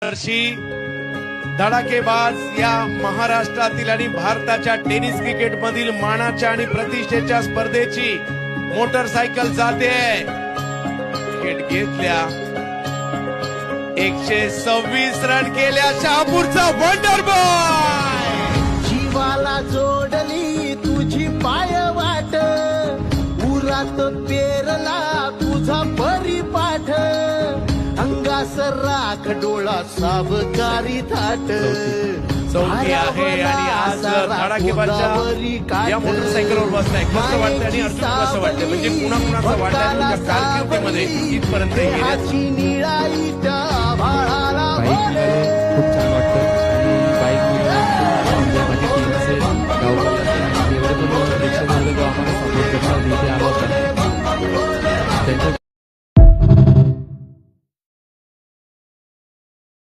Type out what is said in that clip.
वर्षी धडाकेबाज या महाराष्ट्रातील आणि भारताच्या टेनिस क्रिकेट मधील मानाच्या आणि प्रतिष्ठेच्या स्पर्धेची मोटरसायकल जाते. विकेट घेतल्या, 126 रन केल्या शहापूरचा वंडर बॉय. जीवाला जोडली तुझी पायवाट, उरात पेरला तुझा परिपाठ, अंगास राख डोळा सावकारी थाट. चौथी आहे आणि आज धडाकेबाजच्या या मोटरसायकलवर बसलाय. कसं वाटतं आणि अर्जुन कसं वाटतं, म्हणजे कुणाकुणाचं वाटतं कारकिर्दीमध्ये इथपर्यंत निळाईच्या भाळाला